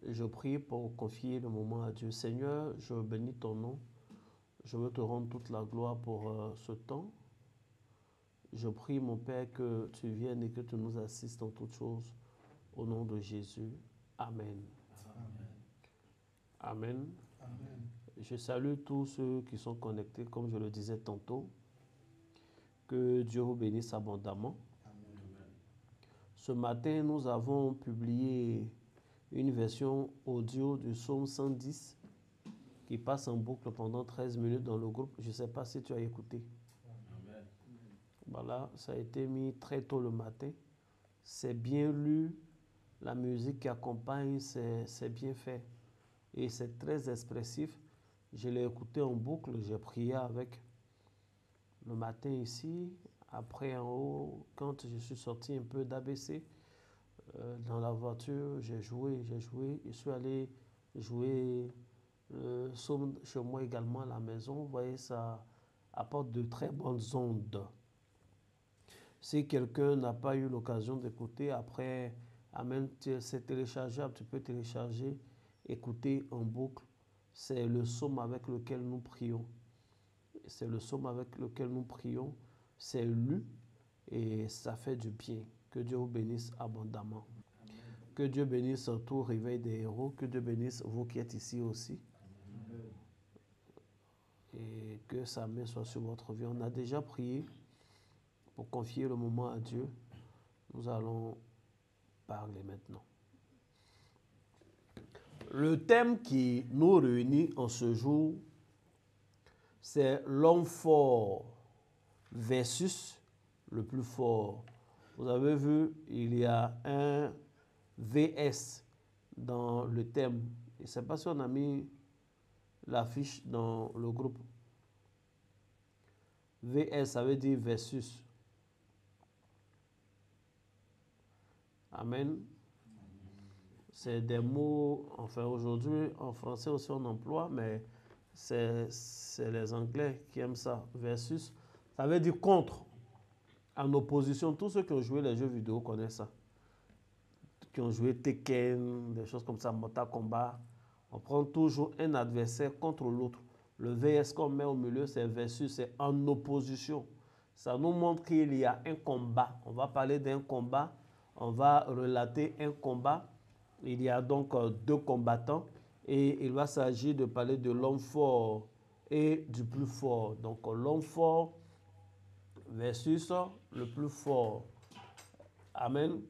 Je prie pour confier le moment à Dieu. Seigneur, je bénis ton nom. Je veux te rendre toute la gloire pour ce temps. Je prie, mon Père, que tu viennes et que tu nous assistes en toutes choses. Au nom de Jésus. Amen. Amen. Amen. Je salue tous ceux qui sont connectés, comme je le disais tantôt. Que Dieu vous bénisse abondamment. Amen. Ce matin, nous avons publié une version audio du psaume 110 qui passe en boucle pendant 13 minutes dans le groupe. Je ne sais pas si tu as écouté. Amen. Voilà, ça a été mis très tôt le matin. C'est bien lu. La musique qui accompagne, c'est bien fait. Et c'est très expressif. Je l'ai écouté en boucle. J'ai prié avec le matin ici. Après, en haut, quand je suis sorti un peu d'ABC, dans la voiture, j'ai joué. Je suis allé jouer le psaume chez moi également à la maison. Vous voyez, ça apporte de très bonnes ondes. Si quelqu'un n'a pas eu l'occasion d'écouter, après, Amen, c'est téléchargeable, tu peux télécharger, écouter en boucle. C'est le psaume avec lequel nous prions. C'est le psaume avec lequel nous prions. C'est lu et ça fait du bien. Que Dieu vous bénisse abondamment. Amen. Que Dieu bénisse tout réveil des héros. Que Dieu bénisse vous qui êtes ici aussi. Amen. Et que sa main soit sur votre vie. On a déjà prié pour confier le moment à Dieu. Nous allons parler maintenant. Le thème qui nous réunit en ce jour, c'est l'homme fort versus le plus fort. Vous avez vu, il y a un VS dans le thème. Je ne sais pas si on a mis l'affiche dans le groupe. VS, ça veut dire versus. Amen. C'est des mots, enfin aujourd'hui, en français aussi on emploie, mais c'est les Anglais qui aiment ça. Versus, ça veut dire contre, en opposition. Tous ceux qui ont joué les jeux vidéo connaissent ça. Qui ont joué Tekken, des choses comme ça, Mortal Kombat. On prend toujours un adversaire contre l'autre. Le VS qu'on met au milieu, c'est versus, c'est en opposition. Ça nous montre qu'il y a un combat. On va parler d'un combat. On va relater un combat. Il y a donc deux combattants et il va s'agir de parler de l'homme fort et du plus fort. Donc l'homme fort versus le plus fort. Amen. Amen.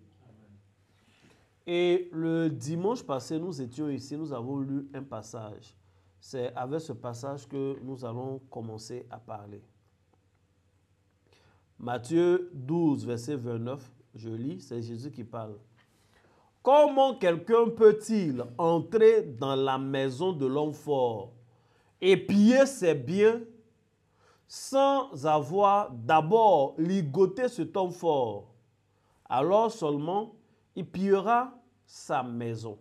Et le dimanche passé, nous étions ici, nous avons lu un passage. C'est avec ce passage que nous allons commencer à parler. Matthieu 12, verset 29, je lis, c'est Jésus qui parle. Comment quelqu'un peut-il entrer dans la maison de l'homme fort et piller ses biens sans avoir d'abord ligoté cet homme fort? Alors seulement, il pillera sa maison.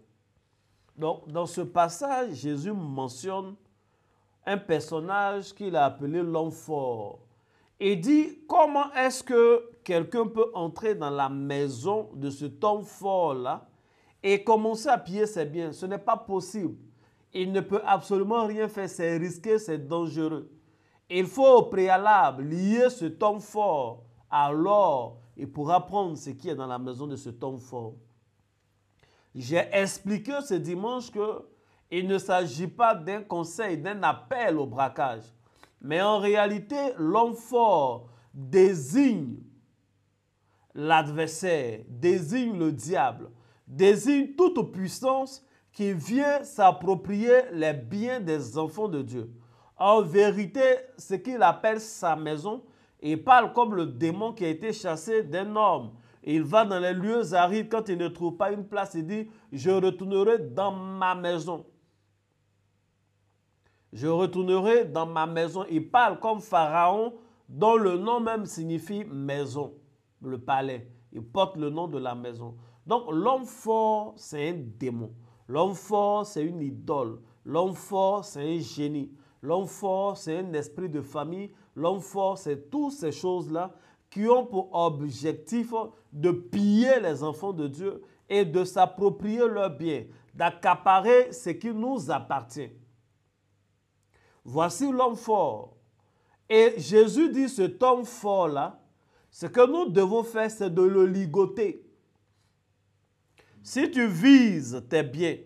Donc, dans ce passage, Jésus mentionne un personnage qu'il a appelé l'homme fort. Et dit, comment est-ce que quelqu'un peut entrer dans la maison de cet homme fort-là et commencer à piller ses biens? Ce n'est pas possible. Il ne peut absolument rien faire, c'est risqué, c'est dangereux. Il faut au préalable lier cet homme fort, alors il pourra prendre ce qui est dans la maison de cet homme fort. J'ai expliqué ce dimanche qu'il ne s'agit pas d'un conseil, d'un appel au braquage. Mais en réalité, l'homme fort désigne l'adversaire, désigne le diable, désigne toute puissance qui vient s'approprier les biens des enfants de Dieu. En vérité, ce qu'il appelle sa maison, il parle comme le démon qui a été chassé d'un homme. Il va dans les lieux arides, quand il ne trouve pas une place, il dit « Je retournerai dans ma maison ». Je retournerai dans ma maison. Il parle comme Pharaon, dont le nom même signifie maison, le palais. Il porte le nom de la maison. Donc l'homme fort, c'est un démon. L'homme fort, c'est une idole. L'homme fort, c'est un génie. L'homme fort, c'est un esprit de famille. L'homme fort, c'est toutes ces choses-là qui ont pour objectif de piller les enfants de Dieu et de s'approprier leurs biens, d'accaparer ce qui nous appartient. Voici l'homme fort. Et Jésus dit, cet homme fort-là, ce que nous devons faire, c'est de le ligoter. Si tu vises tes biens,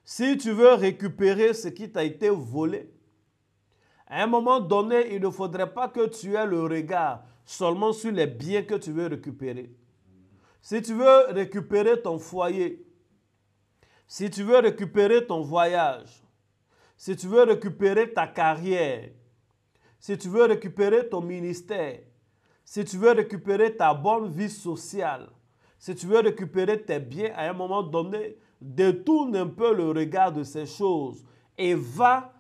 si tu veux récupérer ce qui t'a été volé, à un moment donné, il ne faudrait pas que tu aies le regard seulement sur les biens que tu veux récupérer. Si tu veux récupérer ton foyer, si tu veux récupérer ton voyage, si tu veux récupérer ta carrière, si tu veux récupérer ton ministère, si tu veux récupérer ta bonne vie sociale, si tu veux récupérer tes biens, à un moment donné, détourne un peu le regard de ces choses et va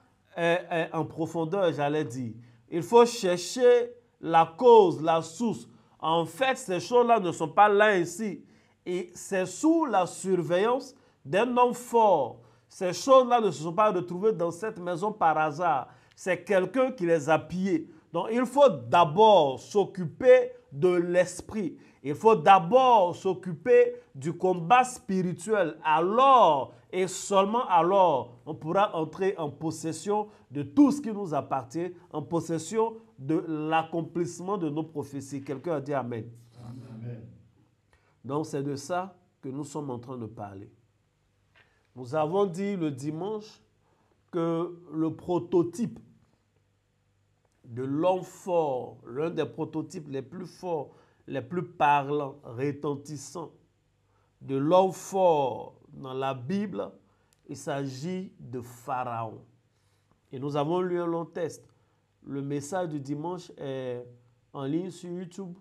en profondeur, j'allais dire. Il faut chercher la cause, la source. En fait, ces choses-là ne sont pas là ici. Et c'est sous la surveillance d'un homme fort. Ces choses-là ne se sont pas retrouvées dans cette maison par hasard. C'est quelqu'un qui les a pillées. Donc, il faut d'abord s'occuper de l'esprit. Il faut d'abord s'occuper du combat spirituel. Alors, et seulement alors, on pourra entrer en possession de tout ce qui nous appartient, en possession de l'accomplissement de nos prophéties. Quelqu'un a dit Amen. Amen. Donc, c'est de ça que nous sommes en train de parler. Nous avons dit le dimanche que le prototype de l'homme fort, l'un des prototypes les plus forts, les plus parlants, retentissants, de l'homme fort dans la Bible, il s'agit de Pharaon. Et nous avons lu un long texte. Le message du dimanche est en ligne sur YouTube.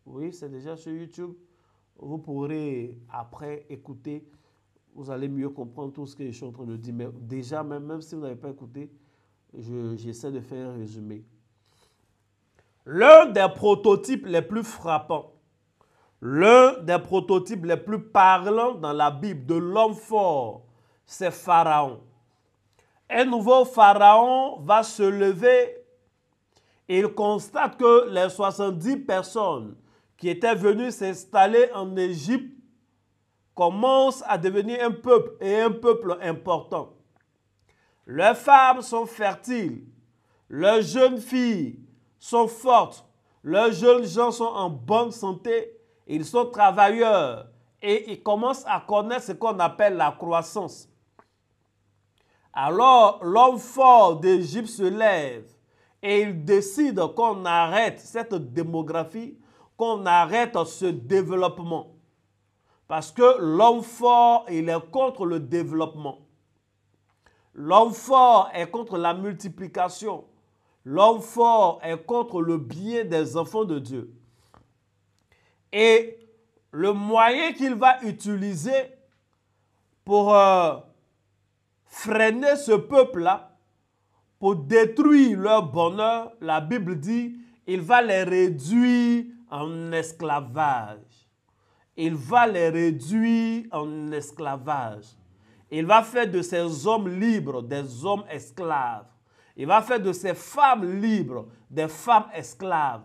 Oui, c'est déjà sur YouTube. Vous pourrez après écouter. Vous allez mieux comprendre tout ce que je suis en train de dire. Mais déjà, même si vous n'avez pas écouté, j'essaie de faire un résumé. L'un des prototypes les plus frappants, l'un des prototypes les plus parlants dans la Bible de l'homme fort, c'est Pharaon. Un nouveau Pharaon va se lever et il constate que les 70 personnes qui étaient venues s'installer en Égypte commencent à devenir un peuple et un peuple important. Leurs femmes sont fertiles, leurs jeunes filles sont fortes, leurs jeunes gens sont en bonne santé, ils sont travailleurs et ils commencent à connaître ce qu'on appelle la croissance. Alors l'homme fort d'Égypte se lève et il décide qu'on arrête cette démographie, qu'on arrête ce développement. Parce que l'homme fort, il est contre le développement. L'homme fort est contre la multiplication. L'homme fort est contre le bien des enfants de Dieu. Et le moyen qu'il va utiliser pour freiner ce peuple-là, pour détruire leur bonheur, la Bible dit, il va les réduire en esclavage. Il va les réduire en esclavage. Il va faire de ces hommes libres des hommes esclaves. Il va faire de ces femmes libres des femmes esclaves.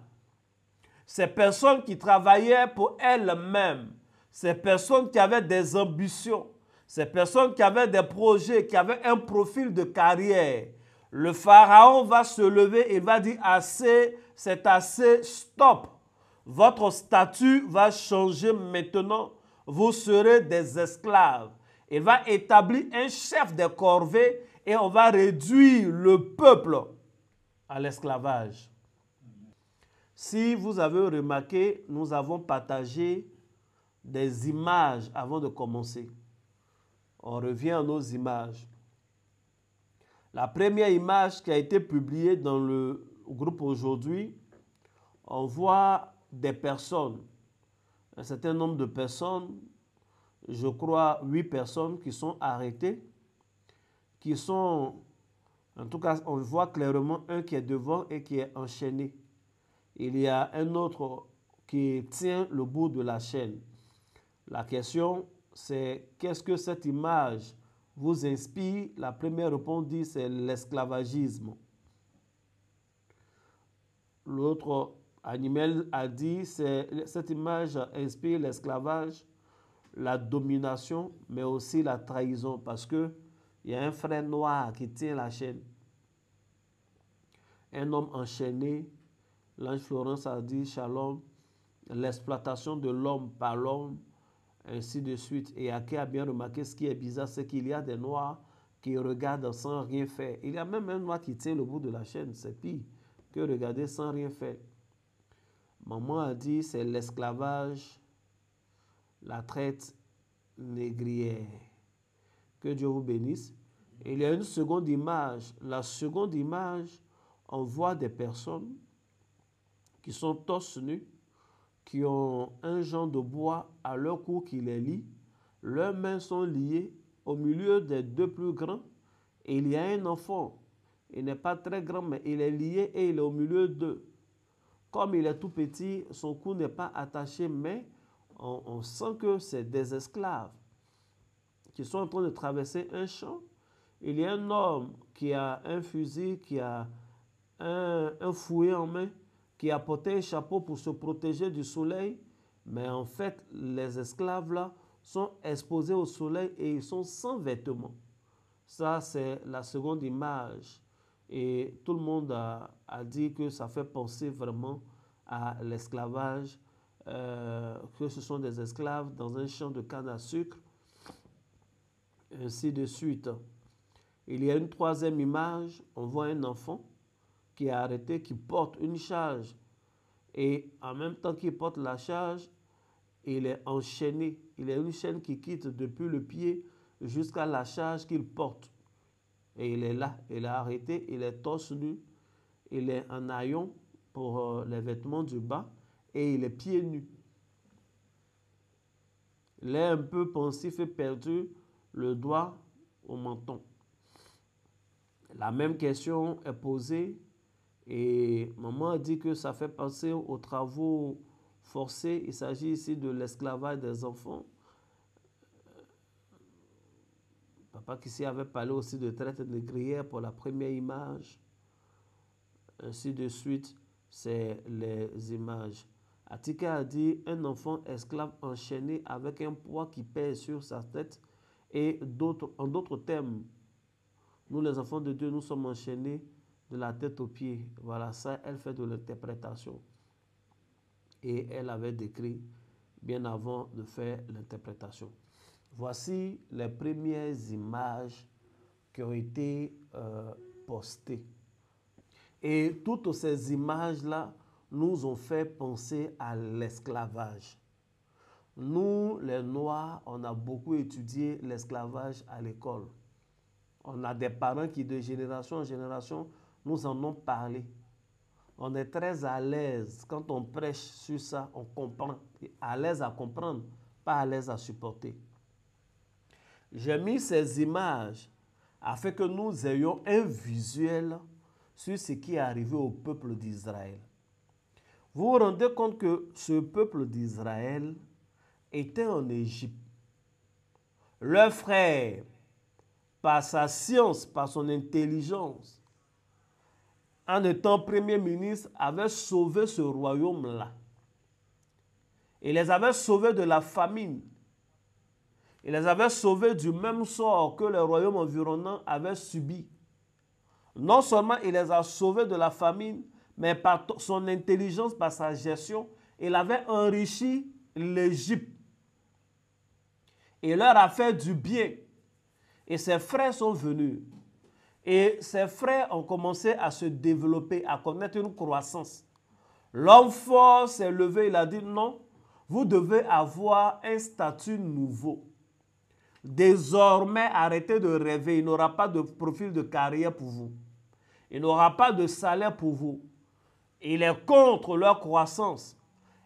Ces personnes qui travaillaient pour elles-mêmes, ces personnes qui avaient des ambitions, ces personnes qui avaient des projets, qui avaient un profil de carrière. Le Pharaon va se lever et va dire assez, c'est assez, stop. Votre statut va changer maintenant. Vous serez des esclaves. Il va établir un chef de corvée et on va réduire le peuple à l'esclavage. Si vous avez remarqué, nous avons partagé des images avant de commencer. On revient à nos images. La première image qui a été publiée dans le groupe aujourd'hui, on voit des personnes, un certain nombre de personnes, je crois 8 personnes qui sont arrêtées, qui sont, en tout cas, on voit clairement un qui est devant et qui est enchaîné. Il y a un autre qui tient le bout de la chaîne. La question, c'est qu'est-ce que cette image vous inspire? La première réponse dit c'est l'esclavagisme. L'autre Animel a dit, cette image inspire l'esclavage, la domination, mais aussi la trahison, parce que il y a un frère noir qui tient la chaîne. Un homme enchaîné, l'ange Florence a dit, Shalom, l'exploitation de l'homme par l'homme, ainsi de suite. Et Ake a bien remarqué, ce qui est bizarre, c'est qu'il y a des noirs qui regardent sans rien faire. Il y a même un noir qui tient le bout de la chaîne, c'est pire que regarder sans rien faire. Maman a dit, c'est l'esclavage, la traite négrière. Que Dieu vous bénisse. Il y a une seconde image. La seconde image, on voit des personnes qui sont torse nus, qui ont un genre de bois à leur cou qui les lie. Leurs mains sont liées. Au milieu des deux plus grands, et il y a un enfant. Il n'est pas très grand, mais il est lié et il est au milieu d'eux. Comme il est tout petit, son cou n'est pas attaché, mais on sent que c'est des esclaves qui sont en train de traverser un champ. Il y a un homme qui a un fusil, qui a un fouet en main, qui a porté un chapeau pour se protéger du soleil. Mais en fait, les esclaves là sont exposés au soleil et ils sont sans vêtements. Ça, c'est la seconde image. Et tout le monde a dit que ça fait penser vraiment à l'esclavage, que ce sont des esclaves dans un champ de canne à sucre, ainsi de suite. Il y a une troisième image, on voit un enfant qui est arrêté, qui porte une charge. Et en même temps qu'il porte la charge, il est enchaîné. Il y a une chaîne qui quitte depuis le pied jusqu'à la charge qu'il porte. Et il est là, il est arrêté, il est torse nu, il est en haillons pour les vêtements du bas et il est pieds nus. Il est un peu pensif et perdu, le doigt au menton. La même question est posée et maman a dit que ça fait penser aux travaux forcés. Il s'agit ici de l'esclavage des enfants. Papa Kissi avait parlé aussi de traite négrière pour la première image. Ainsi de suite, c'est les images. Atika a dit un enfant esclave enchaîné avec un poids qui pèse sur sa tête. Et en d'autres termes, nous les enfants de Dieu, nous sommes enchaînés de la tête aux pieds. Voilà, ça, elle fait de l'interprétation. Et elle avait décrit bien avant de faire l'interprétation. Voici les premières images qui ont été postées. Et toutes ces images-là nous ont fait penser à l'esclavage. Nous, les Noirs, on a beaucoup étudié l'esclavage à l'école. On a des parents qui, de génération en génération, nous en ont parlé. On est très à l'aise quand on prêche sur ça, on comprend. À l'aise à comprendre, pas à l'aise à supporter. J'ai mis ces images afin que nous ayons un visuel sur ce qui est arrivé au peuple d'Israël. Vous vous rendez compte que ce peuple d'Israël était en Égypte. Leur frère, par sa science, par son intelligence, en étant premier ministre, avait sauvé ce royaume-là. Il les avait sauvés de la famine. Il les avait sauvés du même sort que les royaumes environnants avaient subi. Non seulement il les a sauvés de la famine, mais par son intelligence, par sa gestion, il avait enrichi l'Égypte. Il leur a fait du bien. Et ses frères sont venus. Et ses frères ont commencé à se développer, à connaître une croissance. L'homme fort s'est levé, il a dit non, vous devez avoir un statut nouveau. Désormais, arrêtez de rêver, il n'y aura pas de profil de carrière pour vous. Il n'y aura pas de salaire pour vous. Il est contre leur croissance.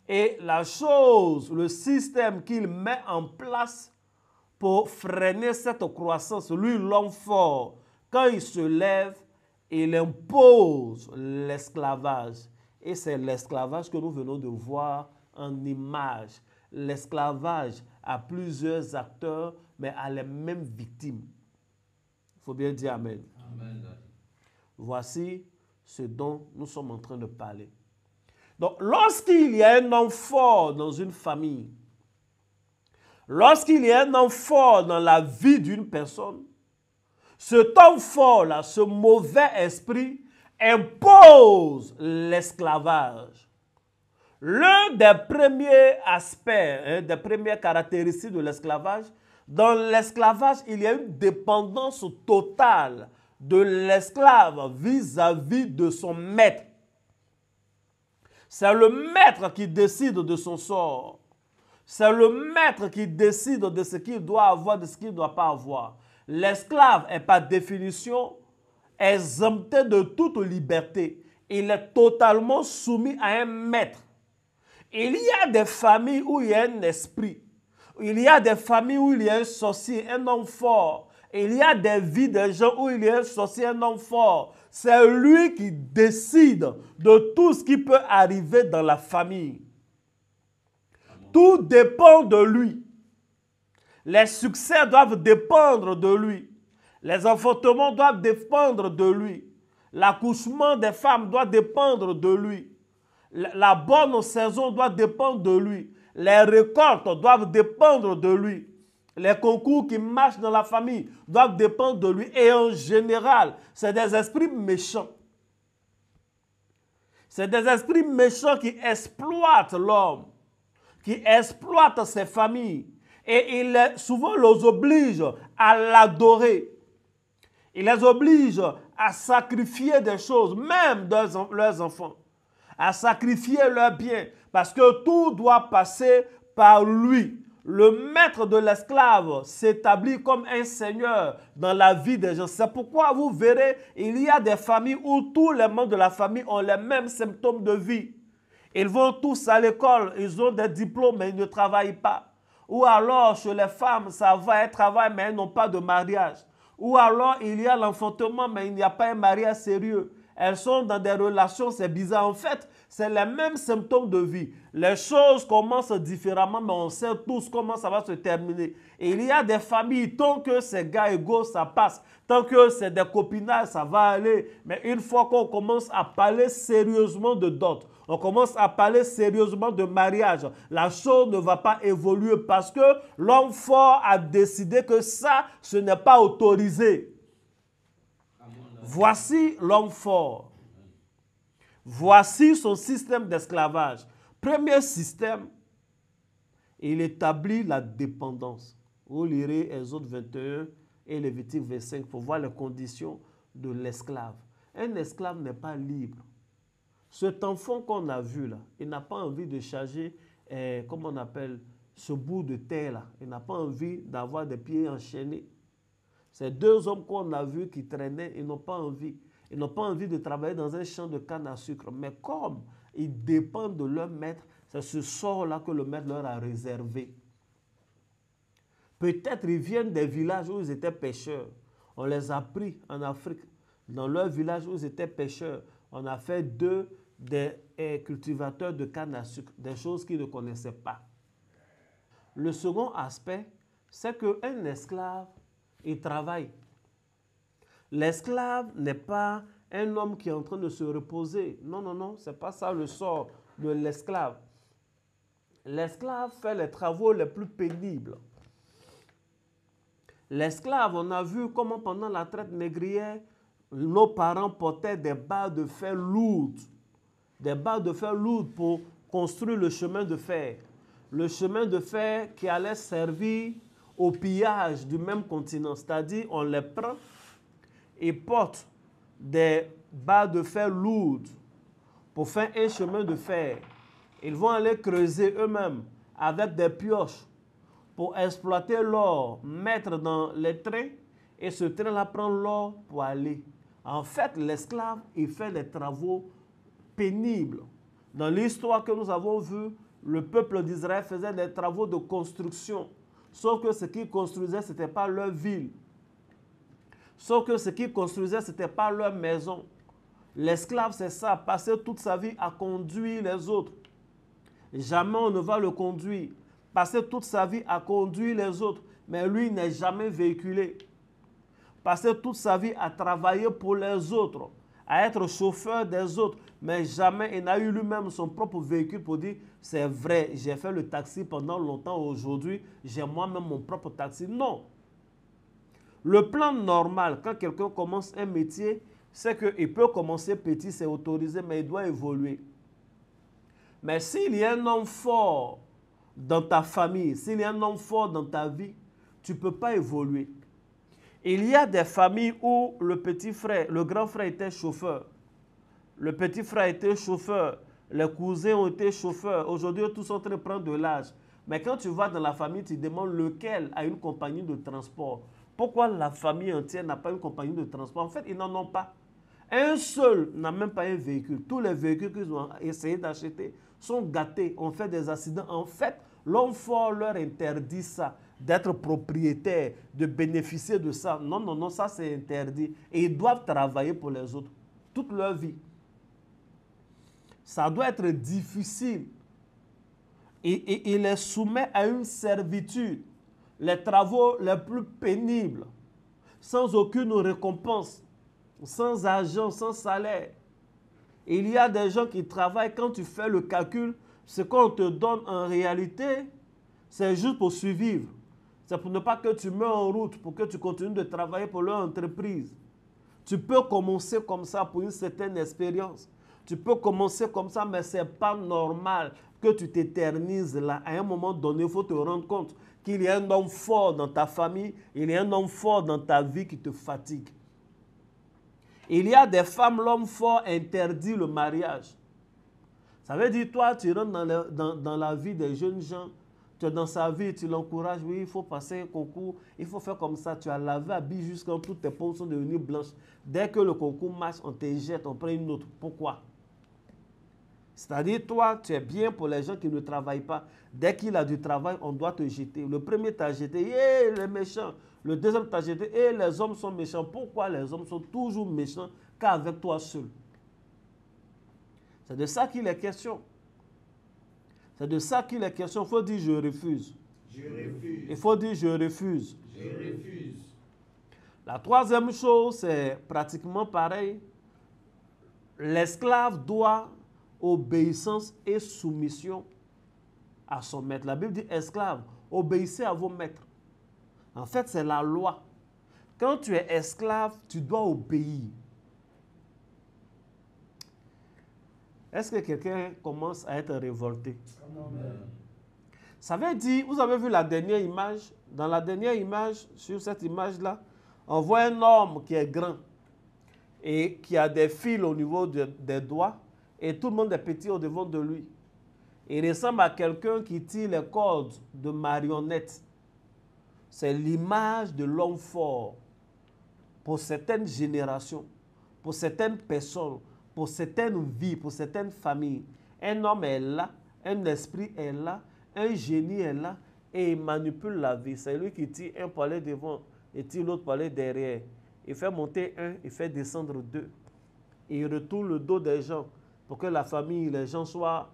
Et la chose, le système qu'il met en place pour freiner cette croissance, lui, l'homme fort, quand il se lève, il impose l'esclavage. Et c'est l'esclavage que nous venons de voir en image. L'esclavage a plusieurs acteurs, mais a les mêmes victimes. Il faut bien dire Amen. Amen. Voici ce dont nous sommes en train de parler. Donc, lorsqu'il y a un homme fort dans une famille, lorsqu'il y a un homme fort dans la vie d'une personne, cet homme fort-là, ce mauvais esprit, impose l'esclavage. L'un des premiers aspects, des premières caractéristiques de l'esclavage, dans l'esclavage, il y a une dépendance totale de l'esclave vis-à-vis de son maître. C'est le maître qui décide de son sort. C'est le maître qui décide de ce qu'il doit avoir, de ce qu'il ne doit pas avoir. L'esclave est par définition exempté de toute liberté. Il est totalement soumis à un maître. Il y a des familles où il y a un esprit. Il y a des familles où il y a un sorcier, un homme fort. Il y a des vies de gens où il y a un sorcier, un homme fort. C'est lui qui décide de tout ce qui peut arriver dans la famille. Tout dépend de lui. Les succès doivent dépendre de lui. Les enfantements doivent dépendre de lui. L'accouchement des femmes doit dépendre de lui. La bonne saison doit dépendre de lui. Les récoltes doivent dépendre de lui. Les concours qui marchent dans la famille doivent dépendre de lui. Et en général, c'est des esprits méchants. C'est des esprits méchants qui exploitent l'homme, qui exploitent ses familles. Et il souvent les oblige à l'adorer. Il les oblige à sacrifier des choses, même leurs enfants, à sacrifier leurs biens, parce que tout doit passer par lui. Le maître de l'esclave s'établit comme un seigneur dans la vie des gens. C'est pourquoi vous verrez, il y a des familles où tous les membres de la famille ont les mêmes symptômes de vie. Ils vont tous à l'école, ils ont des diplômes, mais ils ne travaillent pas. Ou alors, chez les femmes, ça va, elles travaillent, mais elles n'ont pas de mariage. Ou alors, il y a l'enfantement, mais il n'y a pas un mariage sérieux. Elles sont dans des relations, c'est bizarre. En fait, c'est les mêmes symptômes de vie. Les choses commencent différemment, mais on sait tous comment ça va se terminer. Et il y a des familles, tant que c'est gars égaux, ça passe. Tant que c'est des copinages, ça va aller. Mais une fois qu'on commence à parler sérieusement de dot, on commence à parler sérieusement de mariage, la chose ne va pas évoluer parce que l'homme fort a décidé que ça, ce n'est pas autorisé. Voici l'homme fort. Voici son système d'esclavage. Premier système, il établit la dépendance. Vous lirez Exode 21 et Lévitique 25 pour voir les conditions de l'esclave. Un esclave n'est pas libre. Cet enfant qu'on a vu là, il n'a pas envie de charger, comment on appelle, ce bout de terre là. Il n'a pas envie d'avoir des pieds enchaînés. Ces deux hommes qu'on a vus qui traînaient, ils n'ont pas envie. Ils n'ont pas envie de travailler dans un champ de canne à sucre. Mais comme ils dépendent de leur maître, c'est ce sort-là que le maître leur a réservé. Peut-être ils viennent des villages où ils étaient pêcheurs. On les a pris en Afrique. Dans leur village où ils étaient pêcheurs, on a fait d'eux des cultivateurs de canne à sucre, des choses qu'ils ne connaissaient pas. Le second aspect, c'est qu'un esclave, il travaille. L'esclave n'est pas un homme qui est en train de se reposer. Non, non, non, ce n'est pas ça le sort de l'esclave. L'esclave fait les travaux les plus pénibles. L'esclave, on a vu comment pendant la traite négrière, nos parents portaient des barres de fer lourdes. Des barres de fer lourdes pour construire le chemin de fer. Le chemin de fer qui allait servir au pillage du même continent. C'est-à-dire, on les prend et porte des barres de fer lourdes pour faire un chemin de fer. Ils vont aller creuser eux-mêmes avec des pioches pour exploiter l'or, mettre dans les trains et ce train-là prend l'or pour aller. En fait, l'esclave, il fait des travaux pénibles. Dans l'histoire que nous avons vue, le peuple d'Israël faisait des travaux de construction. Sauf que ce qu'ils construisaient, ce n'était pas leur ville. Sauf que ce qu'ils construisaient, ce n'était pas leur maison. L'esclave, c'est ça, passer toute sa vie à conduire les autres. Jamais on ne va le conduire. Passer toute sa vie à conduire les autres, mais lui n'est jamais véhiculé. Passer toute sa vie à travailler pour les autres, à être chauffeur des autres, mais jamais il n'a eu lui-même son propre véhicule pour dire c'est vrai, j'ai fait le taxi pendant longtemps, aujourd'hui j'ai moi-même mon propre taxi. Non. Le plan normal, quand quelqu'un commence un métier, c'est qu'il peut commencer petit, c'est autorisé, mais il doit évoluer. Mais s'il y a un homme fort dans ta famille, s'il y a un homme fort dans ta vie, tu ne peux pas évoluer. Il y a des familles où le petit frère, le grand frère était chauffeur. Le petit frère était chauffeur. Les cousins ont été chauffeurs. Aujourd'hui, tous sont en train de prendre de l'âge. Mais quand tu vas dans la famille, tu demandes lequel a une compagnie de transport. Pourquoi la famille entière n'a pas une compagnie de transport? En fait, ils n'en ont pas. Un seul n'a même pas un véhicule. Tous les véhicules qu'ils ont essayé d'acheter sont gâtés, ont fait des accidents. En fait, l'homme fort leur interdit ça, d'être propriétaire, de bénéficier de ça. Non, non, non, ça c'est interdit. Et ils doivent travailler pour les autres toute leur vie. Ça doit être difficile. Et il les soumet à une servitude, les travaux les plus pénibles, sans aucune récompense, sans argent, sans salaire. Il y a des gens qui travaillent, quand tu fais le calcul, ce qu'on te donne en réalité, c'est juste pour survivre. C'est pour ne pas que tu meurs en route, pour que tu continues de travailler pour leur entreprise. Tu peux commencer comme ça pour une certaine expérience. Tu peux commencer comme ça, mais ce n'est pas normal que tu t'éternises là. À un moment donné, il faut te rendre compte qu'il y a un homme fort dans ta famille, il y a un homme fort dans ta vie qui te fatigue. Il y a des femmes, l'homme fort interdit le mariage. Ça veut dire, toi, tu rentres dans la vie des jeunes gens, tu es dans sa vie, tu l'encourages, oui, il faut passer un concours, il faut faire comme ça, tu as lavé, habillé jusqu'à toutes tes peaux sont devenues blanches. Dès que le concours marche, on te jette, on prend une autre. Pourquoi? C'est-à-dire, toi, tu es bien pour les gens qui ne travaillent pas. Dès qu'il a du travail, on doit te jeter. Le premier t'a jeté, les méchants. Le deuxième t'a jeté, les hommes sont méchants. Pourquoi les hommes sont toujours méchants qu'avec toi seul? C'est de ça qu'il est question. C'est de ça qu'il est question. Il faut dire je refuse. Je refuse. Il faut dire je refuse. Je refuse. La troisième chose, c'est pratiquement pareil. L'esclave doit obéissance et soumission à son maître. La Bible dit esclave, obéissez à vos maîtres. En fait, c'est la loi. Quand tu es esclave, tu dois obéir. Est-ce que quelqu'un commence à être révolté? Amen. Ça veut dire, vous avez vu la dernière image? Dans la dernière image, sur cette image-là, on voit un homme qui est grand et qui a des fils au niveau des doigts et tout le monde est petit au devant de lui. Il ressemble à quelqu'un qui tire les cordes de marionnettes. C'est l'image de l'homme fort pour certaines générations, pour certaines personnes, pour certaines vies, pour certaines familles. Un homme est là, un esprit est là, un génie est là et il manipule la vie. C'est lui qui tire un poilet devant et tire l'autre poilet derrière. Il fait monter un, il fait descendre deux. Et il retourne le dos des gens pour que la famille, les gens soient,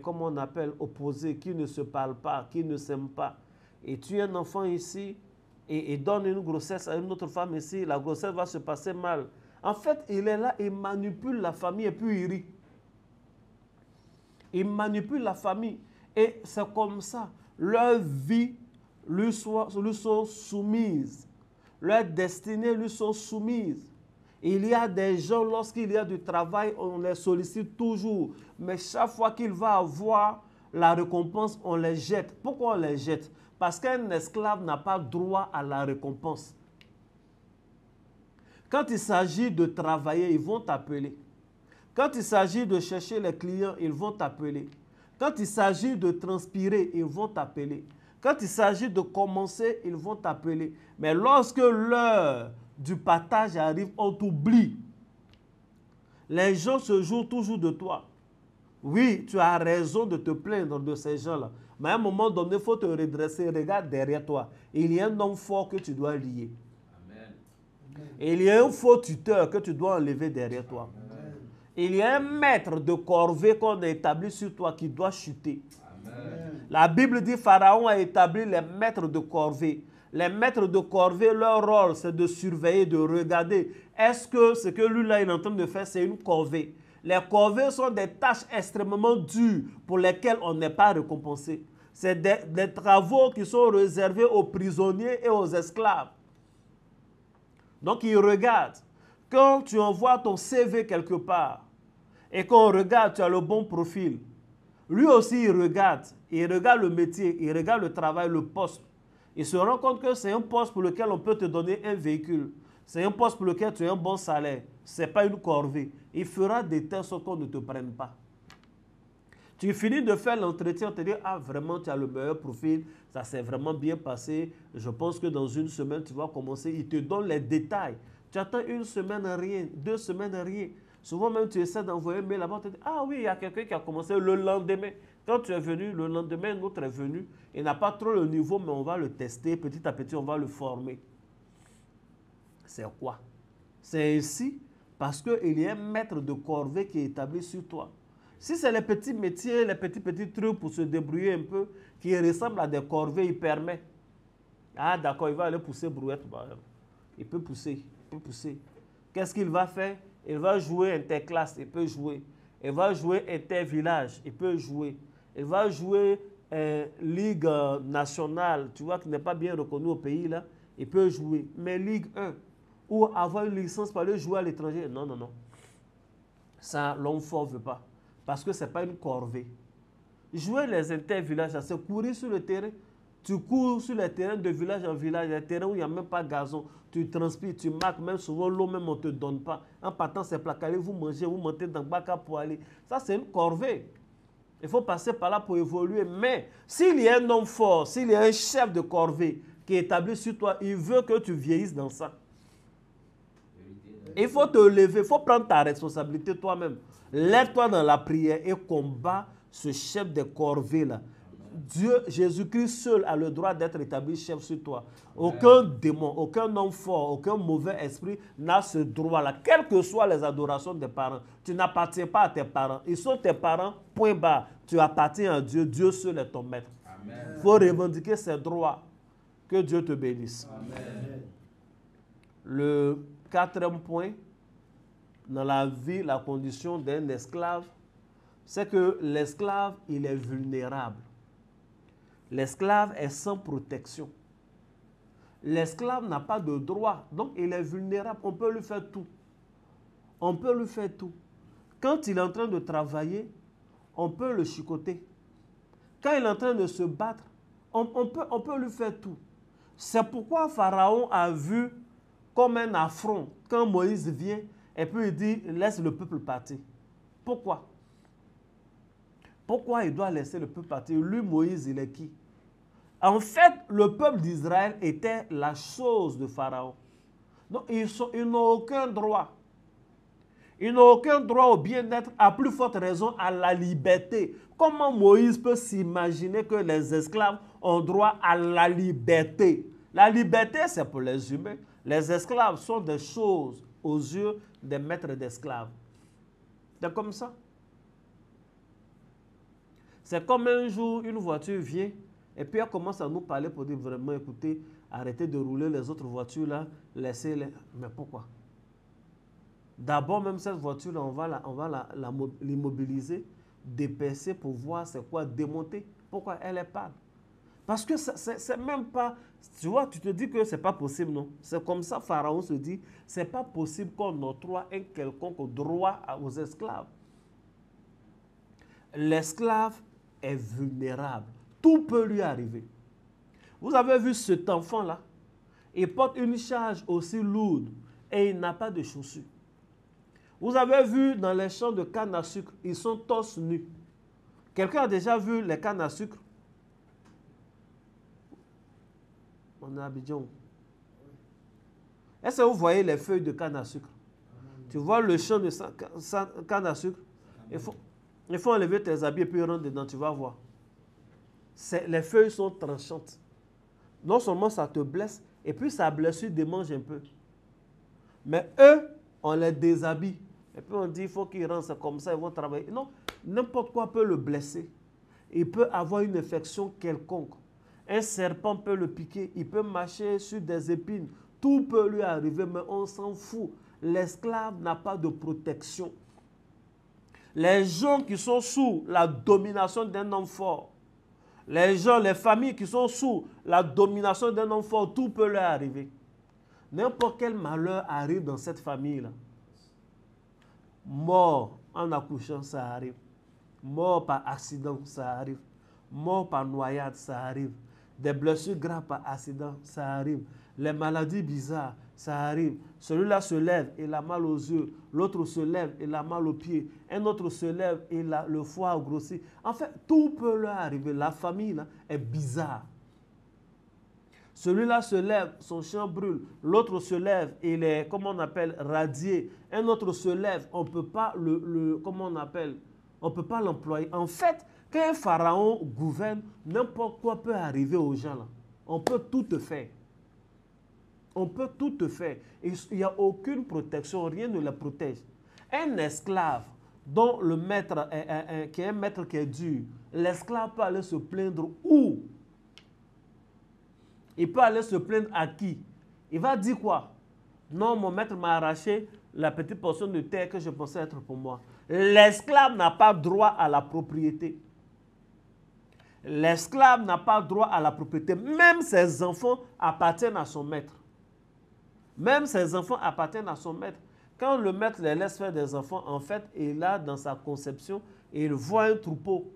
comme on appelle, opposés, qui ne se parlent pas, qui ne s'aiment pas. Et tu es un enfant ici et donne une grossesse à une autre femme ici, la grossesse va se passer mal. En fait, il est là, il manipule la famille et puis il rit. Il manipule la famille. Et c'est comme ça. Leur vie lui sont soumises. Leur destinée lui sont soumises. Il y a des gens, lorsqu'il y a du travail, on les sollicite toujours. Mais chaque fois qu'il va avoir la récompense, on les jette. Pourquoi on les jette? Parce qu'un esclave n'a pas droit à la récompense. Quand il s'agit de travailler, ils vont t'appeler. Quand il s'agit de chercher les clients, ils vont t'appeler. Quand il s'agit de transpirer, ils vont t'appeler. Quand il s'agit de commencer, ils vont t'appeler. Mais lorsque l'heure du partage arrive, on t'oublie. Les gens se jouent toujours de toi. Oui, tu as raison de te plaindre de ces gens-là. Mais à un moment donné, il faut te redresser. Regarde derrière toi. Il y a un homme fort que tu dois lier. Amen. Il y a un faux tuteur que tu dois enlever derrière toi. Amen. Il y a un maître de corvée qu'on a établi sur toi qui doit chuter. Amen. La Bible dit Pharaon a établi les maîtres de corvée. Les maîtres de corvée, leur rôle, c'est de surveiller, de regarder. Est-ce que ce que lui-là, il est en train de faire, c'est une corvée? Les corvées sont des tâches extrêmement dures pour lesquelles on n'est pas récompensé. C'est des travaux qui sont réservés aux prisonniers et aux esclaves. Donc, ils regardent. Quand tu envoies ton CV quelque part et qu'on regarde, tu as le bon profil, lui aussi, il regarde le métier, il regarde le travail, le poste. Il se rend compte que c'est un poste pour lequel on peut te donner un véhicule. C'est un poste pour lequel tu as un bon salaire. Ce n'est pas une corvée. Il fera des telles sortes qu'on ne te prenne pas. Tu finis de faire l'entretien, on te dit, ah vraiment, tu as le meilleur profil, ça s'est vraiment bien passé. Je pense que dans une semaine, tu vas commencer. Il te donne les détails. Tu attends une semaine, rien. 2 semaines, rien. Souvent même, tu essaies d'envoyer un mail là-bas, on te dit, ah oui, il y a quelqu'un qui a commencé le lendemain. Quand tu es venu, le lendemain, un autre est venu. Il n'a pas trop le niveau, mais on va le tester. Petit à petit, on va le former. C'est quoi? C'est ainsi parce qu'il y a un maître de corvée qui est établi sur toi. Si c'est les petits métiers, les petits trucs pour se débrouiller un peu, qui ressemblent à des corvées, il permet. Ah d'accord, il va aller pousser brouette. Il peut pousser, Qu'est-ce qu'il va faire? Il va jouer interclasse, il peut jouer. Il va jouer intervillage, il peut jouer. Il va jouer Ligue nationale, tu vois, qui n'est pas bien reconnue au pays, là. Il peut jouer. Mais Ligue 1, ou avoir une licence pour aller jouer à l'étranger, non, non, non. Ça, l'homme fort ne veut pas. Parce que ce n'est pas une corvée. Jouer les intervillages, c'est courir sur le terrain. Tu cours sur les terrains de village en village, les terrains où il n'y a même pas de gazon. Tu transpires, tu marques, même souvent l'eau même on ne te donne pas. En partant, c'est placalé, vous mangez, vous montez dans le bac pour aller. Ça, c'est une corvée. Il faut passer par là pour évoluer. Mais s'il y a un homme fort, s'il y a un chef de corvée qui est établi sur toi, il veut que tu vieillisses dans ça. Il faut te lever, il faut prendre ta responsabilité toi-même. Lève-toi dans la prière et combat ce chef de corvée-là. Dieu, Jésus-Christ seul a le droit d'être établi chef sur toi. Aucun démon, aucun homme fort, aucun mauvais esprit n'a ce droit-là. Quelles que soient les adorations des parents, tu n'appartiens pas à tes parents. Ils sont tes parents, point barre. Tu appartiens à Dieu, Dieu seul est ton maître. Il faut revendiquer ces droits. Que Dieu te bénisse. Amen. Le 4e point, dans la vie, la condition d'un esclave, c'est que l'esclave, il est vulnérable. L'esclave est sans protection. L'esclave n'a pas de droit, donc il est vulnérable. On peut lui faire tout. On peut lui faire tout. Quand il est en train de travailler, on peut le chicoter. Quand il est en train de se battre, on peut lui faire tout. C'est pourquoi Pharaon a vu comme un affront quand Moïse vient et puis il dit « laisse le peuple partir ». Pourquoi? Pourquoi il doit laisser le peuple partir? Lui, Moïse, il est qui? En fait, le peuple d'Israël était la chose de Pharaon. Donc, ils n'ont aucun droit. Ils n'ont aucun droit au bien-être, à plus forte raison à la liberté. Comment Moïse peut s'imaginer que les esclaves ont droit à la liberté? La liberté, c'est pour les humains. Les esclaves sont des choses aux yeux des maîtres d'esclaves. C'est comme ça. C'est comme un jour, une voiture vient et puis elle commence à nous parler pour dire vraiment, écoutez, arrêtez de rouler les autres voitures là, laissez-les. Mais pourquoi? D'abord, même cette voiture-là, on va l'immobiliser, dépecer pour voir c'est quoi, démonter. Pourquoi elle est pâle? Parce que c'est même pas, tu vois, tu te dis que c'est pas possible, non? C'est comme ça, Pharaon se dit, c'est pas possible qu'on octroie un quelconque droit aux esclaves. L'esclave est vulnérable. Tout peut lui arriver. Vous avez vu cet enfant-là? Il porte une charge aussi lourde et il n'a pas de chaussures. Vous avez vu dans les champs de canne à sucre, ils sont tous nus. Quelqu'un a déjà vu les cannes à sucre? On est à Abidjan. Est-ce que vous voyez les feuilles de canne à sucre? Tu vois le champ de canne à sucre? Il faut enlever tes habits et puis rentrer dedans, tu vas voir. Les feuilles sont tranchantes. Non seulement ça te blesse, et puis ça blessure démange un peu. Mais eux, on les déshabille. Et puis on dit, il faut qu'ils rentrent, c'est comme ça, ils vont travailler. Non, n'importe quoi peut le blesser. Il peut avoir une infection quelconque. Un serpent peut le piquer, il peut marcher sur des épines. Tout peut lui arriver, mais on s'en fout. L'esclave n'a pas de protection. Les gens qui sont sous la domination d'un homme fort, les gens, les familles qui sont sous la domination d'un homme fort, tout peut leur arriver. N'importe quel malheur arrive dans cette famille-là. Mort en accouchant, ça arrive. Mort par accident, ça arrive. Mort par noyade, ça arrive. Des blessures graves par accident, ça arrive. Les maladies bizarres, ça arrive. Celui-là se lève, il a mal aux yeux. L'autre se lève, il a mal aux pieds. Un autre se lève, le foie a grossi. En fait, tout peut leur arriver. La famille là, est bizarre. Celui-là se lève, son champ brûle. L'autre se lève, il est, comment on appelle, radié. Un autre se lève, on ne peut pas comment on appelle, on ne peut pas l'employer. En fait, quand un pharaon gouverne, n'importe quoi peut arriver aux gens là. On peut tout te faire. On peut tout te faire. Il n'y a aucune protection, rien ne les protège. Un esclave dont le maître qui est un maître qui est dur, l'esclave peut aller se plaindre où? Il peut aller se plaindre à qui? Il va dire quoi? Non, mon maître m'a arraché la petite portion de terre que je pensais être pour moi. L'esclave n'a pas droit à la propriété. L'esclave n'a pas droit à la propriété. Même ses enfants appartiennent à son maître. Même ses enfants appartiennent à son maître. Quand le maître les laisse faire des enfants, en fait, il a dans sa conception, il voit un troupeau.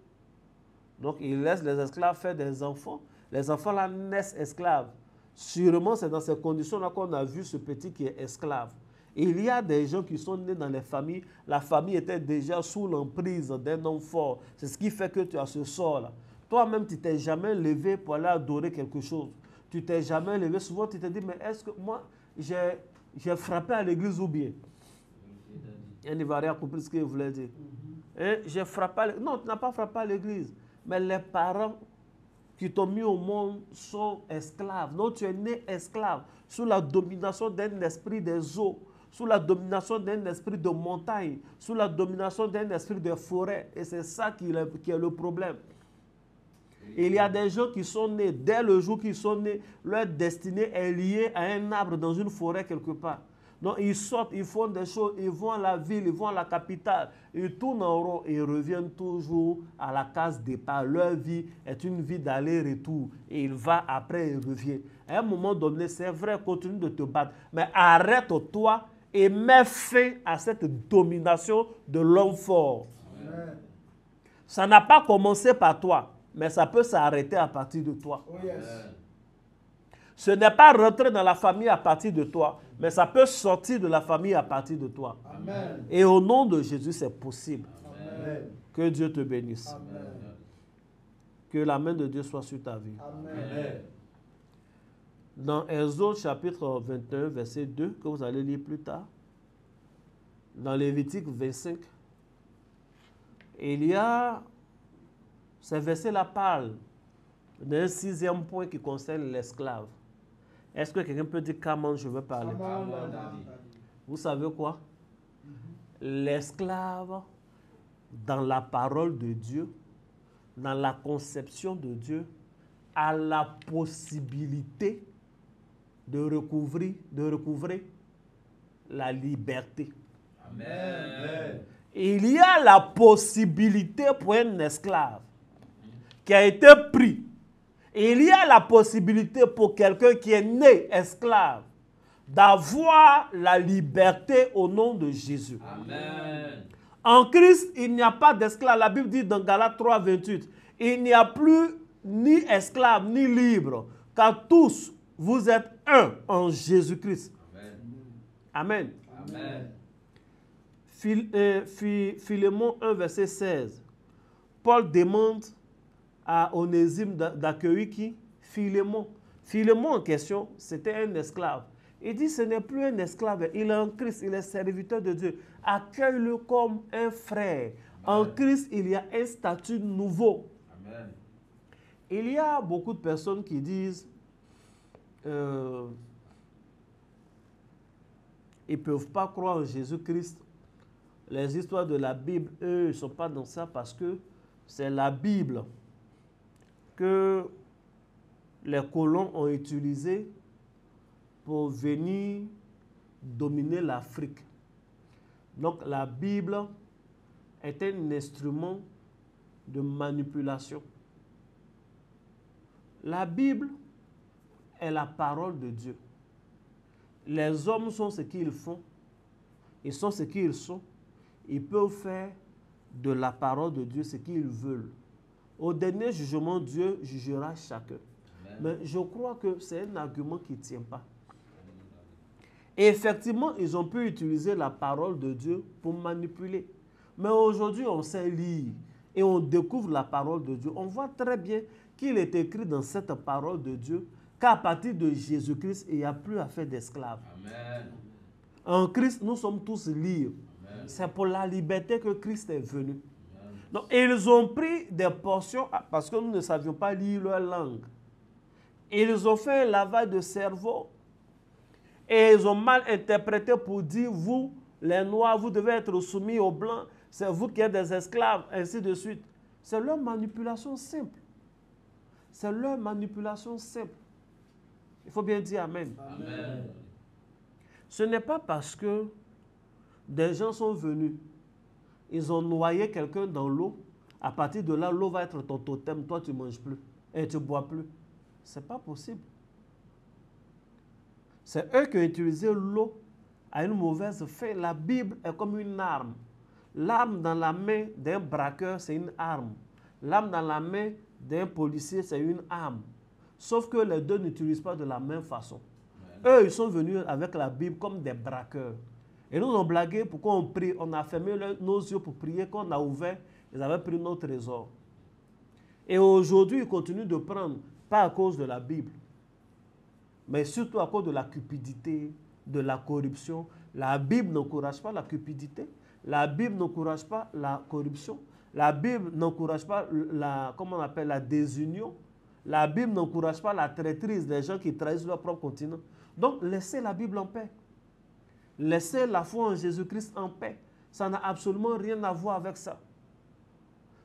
Donc, il laisse les esclaves faire des enfants. Les enfants là naissent esclaves. Sûrement, c'est dans ces conditions-là qu'on a vu ce petit qui est esclave. Il y a des gens qui sont nés dans les familles. La famille était déjà sous l'emprise d'un homme fort. C'est ce qui fait que tu as ce sort-là. Toi-même, tu ne t'es jamais levé pour aller adorer quelque chose. Tu ne t'es jamais levé. Souvent, tu te dis, mais est-ce que moi, j'ai frappé à l'église ou bien? Un Ivoirien a compris ce qu'il voulait dire. J'ai frappé à l'église. Non, tu n'as pas frappé à l'église. Mais les parents qui t'ont mis au monde sont esclaves. Non, tu es né esclave sous la domination d'un esprit des eaux, sous la domination d'un esprit de montagne, sous la domination d'un esprit de forêt. Et c'est ça qui est le problème. Il y a des gens qui sont nés, dès le jour qu'ils sont nés, leur destinée est liée à un arbre dans une forêt quelque part. Donc ils sortent, ils font des choses, ils vont à la ville, ils vont à la capitale, ils tournent en rond et ils reviennent toujours à la case départ. Leur vie est une vie d'aller-retour. Et il va après, il revient. À un moment donné, c'est vrai, continue de te battre, mais arrête-toi et mets fin à cette domination de l'homme fort. Amen. Ça n'a pas commencé par toi, mais ça peut s'arrêter à partir de toi. Oh yes. Ce n'est pas rentrer dans la famille à partir de toi, mais ça peut sortir de la famille à partir de toi. Amen. Et au nom de Jésus, c'est possible. Amen. Que Dieu te bénisse. Amen. Que la main de Dieu soit sur ta vie. Amen. Dans Exode chapitre 21, verset 2, que vous allez lire plus tard, dans Lévitique 25, il y a, ces versets-là parlent d'un 6e point qui concerne l'esclave. Est-ce que quelqu'un peut dire comment je veux parler? Vous savez quoi? L'esclave, dans la parole de Dieu, dans la conception de Dieu, a la possibilité de recouvrer la liberté. Amen. Il y a la possibilité pour un esclave qui a été pris. Il y a la possibilité pour quelqu'un qui est né esclave d'avoir la liberté au nom de Jésus. Amen. En Christ, il n'y a pas d'esclave. La Bible dit dans Galates 3, 28, il n'y a plus ni esclave ni libre, car tous vous êtes un en Jésus-Christ. Amen. Amen. Philémon 1, verset 16. Paul demande à Onésime d'accueillir qui? Philémon. Philémon en question, c'était un esclave. Il dit, ce n'est plus un esclave, il est en Christ, il est serviteur de Dieu. Accueille-le comme un frère. Amen. En Christ, il y a un statut nouveau. Amen. Il y a beaucoup de personnes qui disent, ils ne peuvent pas croire en Jésus-Christ. Les histoires de la Bible, eux, ils ne sont pas dans ça parce que c'est la Bible que les colons ont utilisée pour venir dominer l'Afrique. Donc la Bible est un instrument de manipulation. La Bible est la parole de Dieu. Les hommes sont ce qu'ils font. Ils sont ce qu'ils sont. Ils peuvent faire de la parole de Dieu ce qu'ils veulent. Au dernier jugement, Dieu jugera chacun. Amen. Mais je crois que c'est un argument qui ne tient pas. Et effectivement, ils ont pu utiliser la parole de Dieu pour manipuler. Mais aujourd'hui, on sait lire et on découvre la parole de Dieu. On voit très bien qu'il est écrit dans cette parole de Dieu qu'à partir de Jésus-Christ, il n'y a plus à faire d'esclaves. En Christ, nous sommes tous libres. C'est pour la liberté que Christ est venu. Amen. Donc, ils ont pris des portions parce que nous ne savions pas lire leur langue. Ils ont fait un lavage de cerveau. Et ils ont mal interprété pour dire, vous, les Noirs, vous devez être soumis aux Blancs. C'est vous qui êtes des esclaves, ainsi de suite. C'est leur manipulation simple. C'est leur manipulation simple. Il faut bien dire Amen. Amen. Ce n'est pas parce que des gens sont venus, ils ont noyé quelqu'un dans l'eau, à partir de là, l'eau va être ton totem, toi tu ne manges plus et tu ne bois plus. Ce n'est pas possible. C'est eux qui ont utilisé l'eau à une mauvaise fin. La Bible est comme une arme. L'arme dans la main d'un braqueur, c'est une arme. L'arme dans la main d'un policier, c'est une arme. Sauf que les deux n'utilisent pas de la même façon. Eux, ils sont venus avec la Bible comme des braqueurs. Et nous, on blagué, pourquoi on prie? On a fermé nos yeux pour prier. Quand on a ouvert, ils avaient pris nos trésors. Et aujourd'hui, ils continuent de prendre, pas à cause de la Bible, mais surtout à cause de la cupidité, de la corruption. La Bible n'encourage pas la cupidité. La Bible n'encourage pas la corruption. La Bible n'encourage pas comment on appelle, la désunion. La Bible n'encourage pas la traîtrise des gens qui trahissent leur propre continent. Donc, laissez la Bible en paix. Laissez la foi en Jésus-Christ en paix. Ça n'a absolument rien à voir avec ça.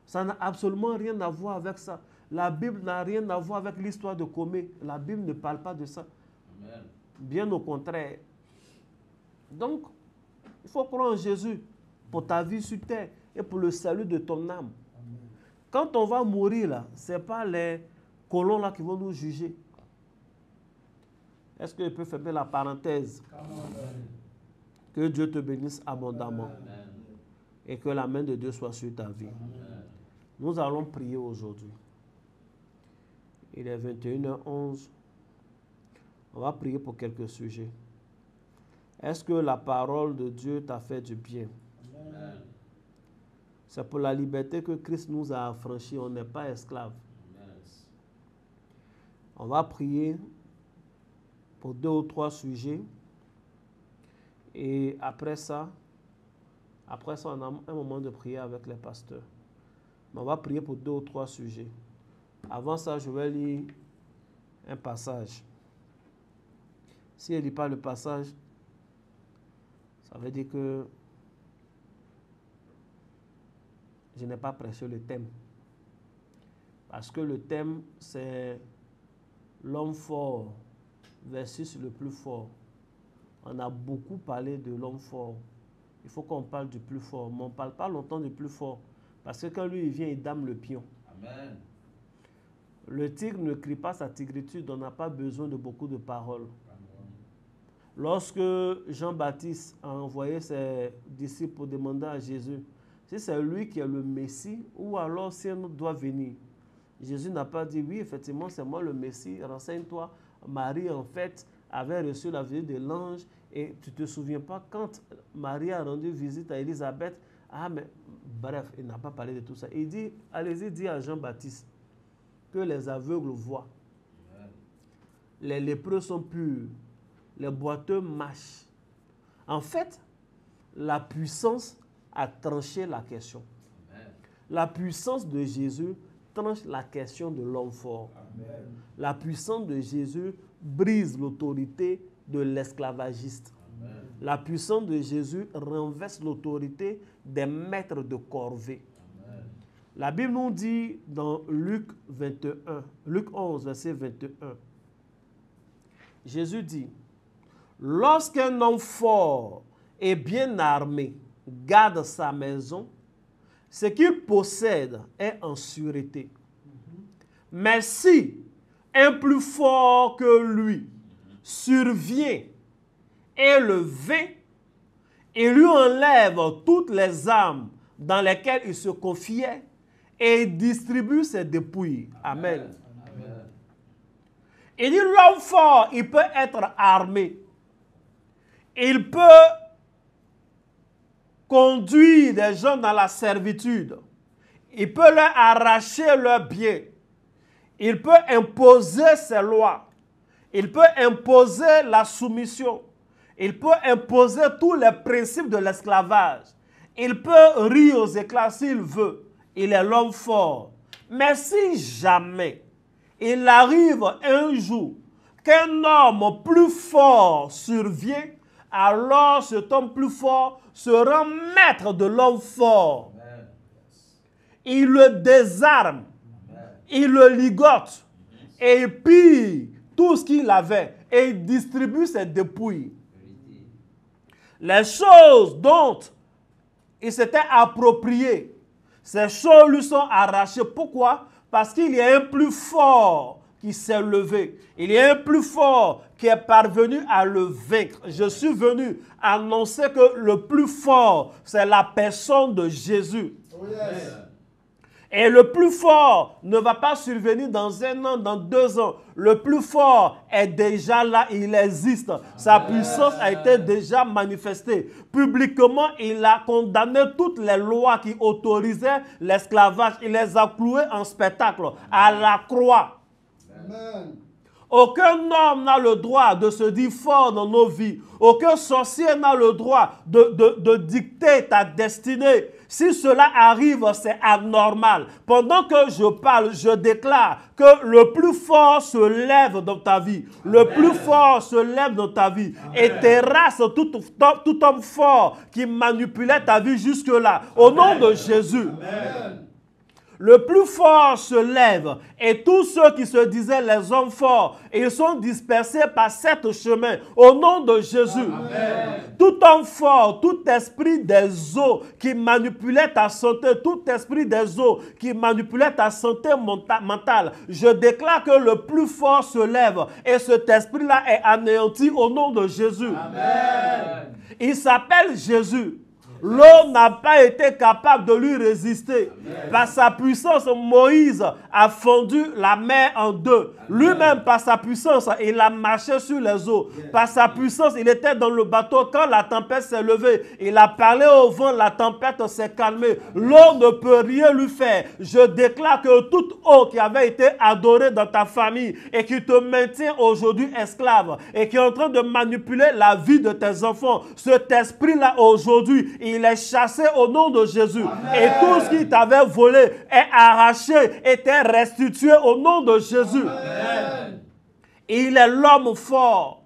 Ça n'a absolument rien à voir avec ça. La Bible n'a rien à voir avec l'histoire de Comé. La Bible ne parle pas de ça. Amen. Bien au contraire. Donc, il faut croire en Jésus pour ta vie sur terre et pour le salut de ton âme. Amen. Quand on va mourir, là, ce n'est pas les colons là qui vont nous juger. Est-ce que je peux fermer la parenthèse? Amen. Que Dieu te bénisse abondamment. Amen. Et que la main de Dieu soit sur ta vie. Amen. Nous allons prier aujourd'hui. Il est 21h11. On va prier pour quelques sujets. Est-ce que la parole de Dieu t'a fait du bien? Amen. C'est pour la liberté que Christ nous a affranchis. On n'est pas esclaves. Amen. On va prier pour 2 ou 3 sujets. Et après ça, on a un moment de prière avec les pasteurs. Mais on va prier pour 2 ou 3 sujets. Avant ça, je vais lire un passage. Si elle ne lit pas le passage, ça veut dire que je n'ai pas prêché le thème. Parce que le thème, c'est l'homme fort versus le plus fort. On a beaucoup parlé de l'homme fort. Il faut qu'on parle du plus fort. Mais on ne parle pas longtemps du plus fort. Parce que quand lui, il vient, il dame le pion. Amen. Le tigre ne crie pas sa tigritude. On n'a pas besoin de beaucoup de paroles. Amen. Lorsque Jean-Baptiste a envoyé ses disciples pour demander à Jésus si c'est lui qui est le Messie ou alors si un autre doit venir. Jésus n'a pas dit oui, effectivement, c'est moi le Messie. Renseigne-toi. Marie, en fait, avait reçu la visite de l'ange. Et tu ne te souviens pas quand Marie a rendu visite à Élisabeth. Ah, mais bref, il n'a pas parlé de tout ça. Il dit, allez-y, dis à Jean-Baptiste que les aveugles voient. Amen. Les lépreux sont purs. Les boiteux marchent. En fait, la puissance a tranché la question. Amen. La puissance de Jésus tranche la question de l'homme fort. Amen. La puissance de Jésus brise l'autorité de l'esclavagiste. Amen. La puissance de Jésus renverse l'autorité des maîtres de corvée. Amen. La Bible nous dit dans Luc 11, verset 21, Jésus dit, lorsqu'un homme fort et bien armé garde sa maison, ce qu'il possède est en sûreté. Mais si un plus fort que lui survient et le vainc, il lui enlève toutes les armes dans lesquelles il se confiait et distribue ses dépouilles. Amen. Amen. Il dit l'homme fort, il peut être armé. Il peut conduire des gens dans la servitude. Il peut leur arracher leurs biens. Il peut imposer ses lois. Il peut imposer la soumission. Il peut imposer tous les principes de l'esclavage. Il peut rire aux éclats s'il veut. Il est l'homme fort. Mais si jamais il arrive un jour qu'un homme plus fort survient, alors cet homme plus fort sera maître de l'homme fort. Amen. Il le désarme. Amen. Il le ligote. Et il pille tout ce qu'il avait. Et il distribue ses dépouilles. Les choses dont il s'était approprié, ces choses lui sont arrachées. Pourquoi? Parce qu'il y a un plus fort qui s'est levé. Il y a un plus fort qui est parvenu à le vaincre. Je suis venu annoncer que le plus fort, c'est la personne de Jésus. Oh yes. Et le plus fort ne va pas survenir dans 1 an, dans 2 ans. Le plus fort est déjà là, il existe. Sa puissance a été déjà manifestée. Publiquement, il a condamné toutes les lois qui autorisaient l'esclavage. Il les a clouées en spectacle à la croix. Amen. Aucun homme n'a le droit de se dire fort dans nos vies. Aucun sorcier n'a le droit de dicter ta destinée. Si cela arrive, c'est anormal. Pendant que je parle, je déclare que le plus fort se lève dans ta vie. Le plus fort se lève dans ta vie et terrasse tout homme fort qui manipulait ta vie jusque-là. Au nom de Jésus. Amen. Le plus fort se lève et tous ceux qui se disaient les hommes forts, ils sont dispersés par 7 chemins au nom de Jésus. Amen. Tout homme fort, tout esprit des eaux qui manipulait ta santé, tout esprit des eaux qui manipulait ta santé mentale, je déclare que le plus fort se lève et cet esprit-là est anéanti au nom de Jésus. Amen. Il s'appelle Jésus. L'eau n'a pas été capable de lui résister. Amen. Par sa puissance, Moïse a fendu la mer en 2. Lui-même, par sa puissance, il a marché sur les eaux. Par sa puissance, il était dans le bateau. Quand la tempête s'est levée, il a parlé au vent, la tempête s'est calmée. L'eau ne peut rien lui faire. Je déclare que toute eau qui avait été adorée dans ta famille et qui te maintient aujourd'hui esclave et qui est en train de manipuler la vie de tes enfants, cet esprit-là aujourd'hui, il est chassé au nom de Jésus. Amen. Et tout ce qui t'avait volé est arraché, était restitué au nom de Jésus. Amen. Il est l'homme fort.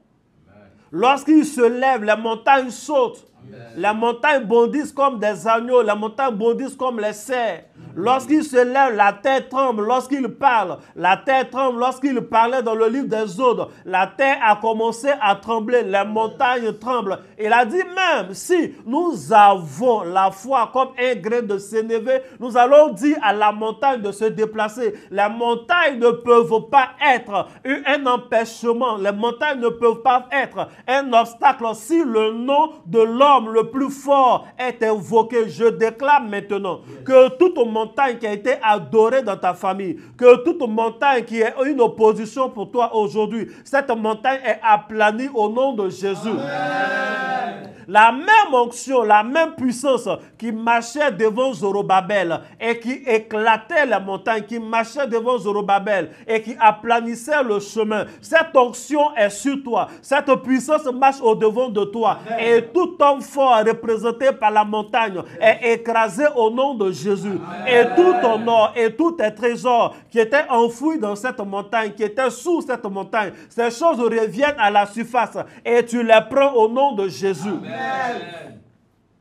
Lorsqu'il se lève, les montagnes sautent. Amen. Les montagnes bondissent comme des agneaux. Les montagnes bondissent comme les cerfs. Lorsqu'il se lève, la terre tremble. Lorsqu'il parle, la terre tremble. Lorsqu'il parlait dans le livre des Odes, la terre a commencé à trembler. Les montagnes tremblent. Il a dit même, si nous avons la foi comme un grain de sénévé, nous allons dire à la montagne de se déplacer. Les montagnes ne peuvent pas être un empêchement. Les montagnes ne peuvent pas être un obstacle si le nom de l'homme le plus fort est invoqué. Je déclare maintenant que toute montagne qui a été adorée dans ta famille, que toute montagne qui est une opposition pour toi aujourd'hui, cette montagne est aplanie au nom de Jésus. Amen. La même onction, la même puissance qui marchait devant Zorobabel et qui éclatait la montagne, qui marchait devant Zorobabel et qui aplanissait le chemin, cette onction est sur toi. Cette puissance marche au-devant de toi. Amen. Et tout homme fort représenté par la montagne est écrasé au nom de Jésus. Amen. Et tout ton or et tous tes trésors qui étaient enfouis dans cette montagne, qui étaient sous cette montagne, ces choses reviennent à la surface et tu les prends au nom de Jésus. Amen.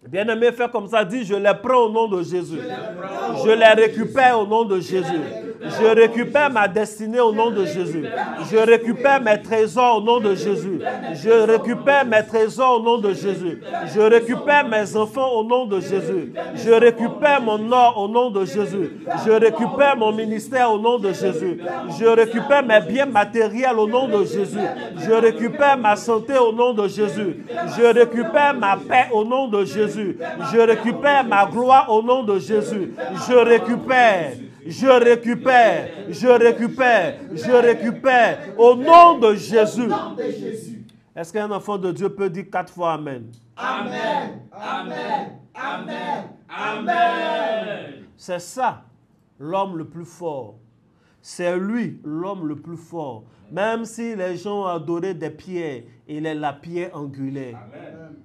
Bien-aimé, fais comme ça, dis, je les prends au nom de Jésus. Je les récupère au nom de Jésus. Je récupère ma destinée au nom de Jésus. Je récupère mes trésors au nom de Jésus. Je récupère mes trésors au nom de Jésus. Je récupère mes enfants au nom de Jésus. Je récupère mon or au nom de Jésus. Je récupère mon ministère au nom de Jésus. Je récupère mes biens matériels au nom de Jésus. Je récupère ma santé au nom de Jésus. Je récupère ma paix au nom de Jésus. Je récupère ma gloire au nom de Jésus. Je récupère. Je récupère. Je récupère. Je récupère au nom de Jésus. Est-ce qu'un enfant de Dieu peut dire 4 fois Amen? Amen. Amen. Amen. Amen. C'est ça, l'homme le plus fort. C'est lui, l'homme le plus fort. Même si les gens ont adoré des pierres, il est la pierre angulaire. Amen.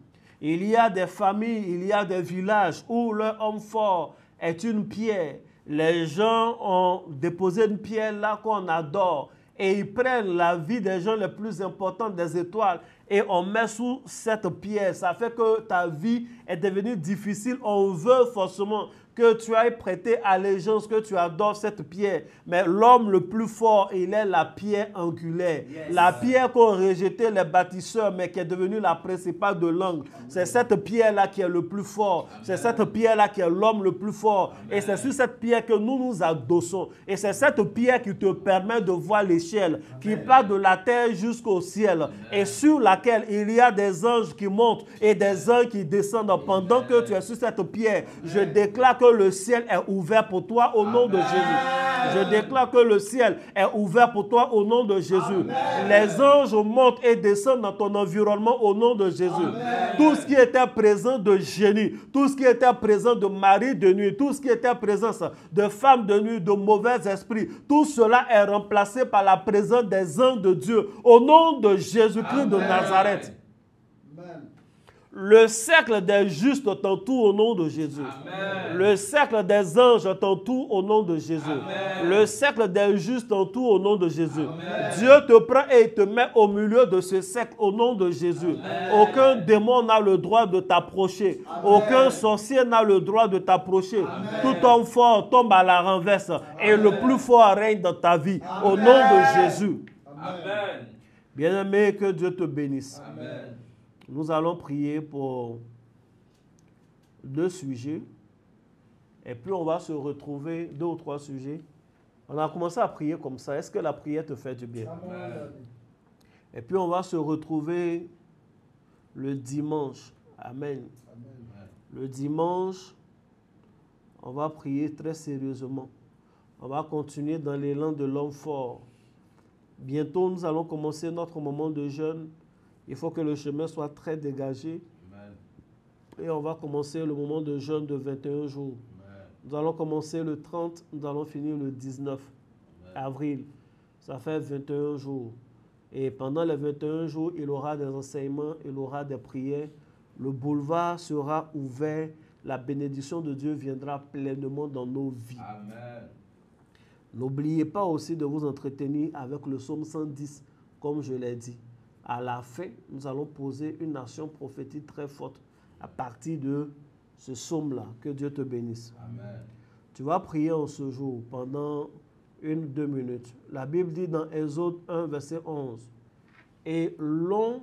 Il y a des familles, il y a des villages où leur homme fort est une pierre. Les gens ont déposé une pierre là qu'on adore et ils prennent la vie des gens les plus importants des étoiles et on met sous cette pierre. Ça fait que ta vie est devenue difficile. On veut forcément que tu ailles prêter allégeance, que tu adores cette pierre. Mais l'homme le plus fort, il est la pierre angulaire. Yes. La pierre qu'ont rejeté les bâtisseurs, mais qui est devenue la principale de l'angle. C'est cette pierre-là qui est le plus fort. C'est cette pierre-là qui est l'homme le plus fort. Amen. Et c'est sur cette pierre que nous nous adossons. Et c'est cette pierre qui te permet de voir l'échelle, qui part de la terre jusqu'au ciel. Amen. Et sur laquelle il y a des anges qui montent et des anges qui descendent. Pendant que tu es sur cette pierre, je déclare que le ciel est ouvert pour toi au nom de Jésus. Je déclare que le ciel est ouvert pour toi au nom de Jésus. Amen. Les anges montent et descendent dans ton environnement au nom de Jésus. Amen. Tout ce qui était présent de génie, tout ce qui était présent de mari de nuit, tout ce qui était présent de femmes de nuit, de mauvais esprits, tout cela est remplacé par la présence des anges de Dieu au nom de Jésus-Christ de Nazareth. Amen. Le cercle des justes t'entoure au nom de Jésus. Amen. Le cercle des anges t'entoure au nom de Jésus. Amen. Le cercle des justes t'entoure au nom de Jésus. Amen. Dieu te prend et te met au milieu de ce cercle au nom de Jésus. Amen. Aucun démon n'a le droit de t'approcher. Aucun sorcier n'a le droit de t'approcher. Tout homme fort tombe à la renverse. Amen. Et le plus fort règne dans ta vie. Amen. Au nom de Jésus. Amen. Bien-aimé, que Dieu te bénisse. Amen. Nous allons prier pour 2 sujets. Et puis on va se retrouver 2 ou 3 sujets. On a commencé à prier comme ça. Est-ce que la prière te fait du bien? Amen. Et puis on va se retrouver le dimanche. Amen. Amen. Le dimanche, on va prier très sérieusement. On va continuer dans l'élan de l'homme fort. Bientôt, nous allons commencer notre moment de jeûne. Il faut que le chemin soit très dégagé. Amen. Et on va commencer le moment de jeûne de 21 jours. Amen. Nous allons commencer le 30, nous allons finir le 19 avril. Ça fait 21 jours. Et pendant les 21 jours, il y aura des enseignements, il y aura des prières. Le boulevard sera ouvert. La bénédiction de Dieu viendra pleinement dans nos vies. Amen. N'oubliez pas aussi de vous entretenir avec le psaume 110, comme je l'ai dit. À la fin, nous allons poser une action prophétique très forte à partir de ce psaume-là. Que Dieu te bénisse. Amen. Tu vas prier en ce jour pendant 1-2 minutes. La Bible dit dans Exode 1, verset 11, « Et l'on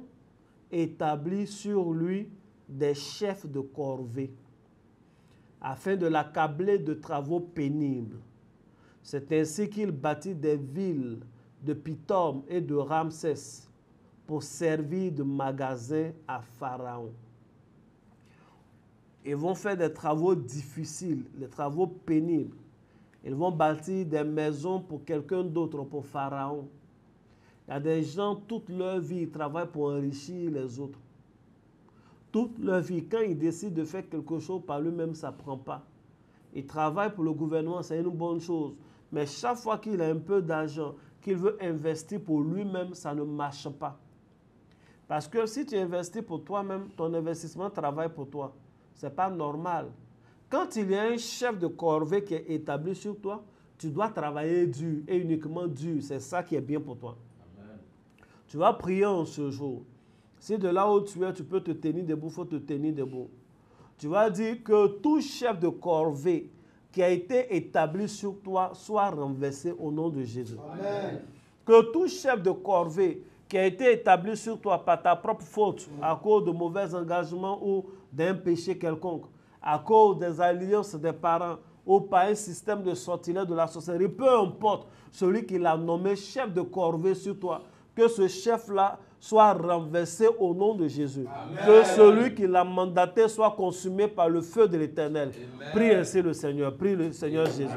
établit sur lui des chefs de corvée, afin de l'accabler de travaux pénibles. C'est ainsi qu'il bâtit des villes de Pithom et de Ramsès, pour servir de magasin à Pharaon. » Ils vont faire des travaux difficiles, des travaux pénibles. Ils vont bâtir des maisons pour quelqu'un d'autre, pour Pharaon. Il y a des gens, toute leur vie, ils travaillent pour enrichir les autres. Toute leur vie, quand ils décident de faire quelque chose par eux-mêmes, ça ne prend pas. Ils travaillent pour le gouvernement, c'est une bonne chose. Mais chaque fois qu'il a un peu d'argent, qu'il veut investir pour lui-même, ça ne marche pas. Parce que si tu investis pour toi-même, ton investissement travaille pour toi. Ce n'est pas normal. Quand il y a un chef de corvée qui est établi sur toi, tu dois travailler dur et uniquement dur. C'est ça qui est bien pour toi. Amen. Tu vas prier en ce jour. Si de là où tu es, tu peux te tenir debout, il faut te tenir debout. Tu vas dire que tout chef de corvée qui a été établi sur toi soit renversé au nom de Jésus. Amen. Que tout chef de corvée qui a été établi sur toi par ta propre faute, à cause de mauvais engagements ou d'un péché quelconque, à cause des alliances des parents ou par un système de sortilège de la sorcellerie, peu importe celui qui l'a nommé chef de corvée sur toi, que ce chef-là soit renversé au nom de Jésus. Amen. Que celui qui l'a mandaté soit consumé par le feu de l'Éternel. Prie ainsi le Seigneur, prie le Seigneur Jésus.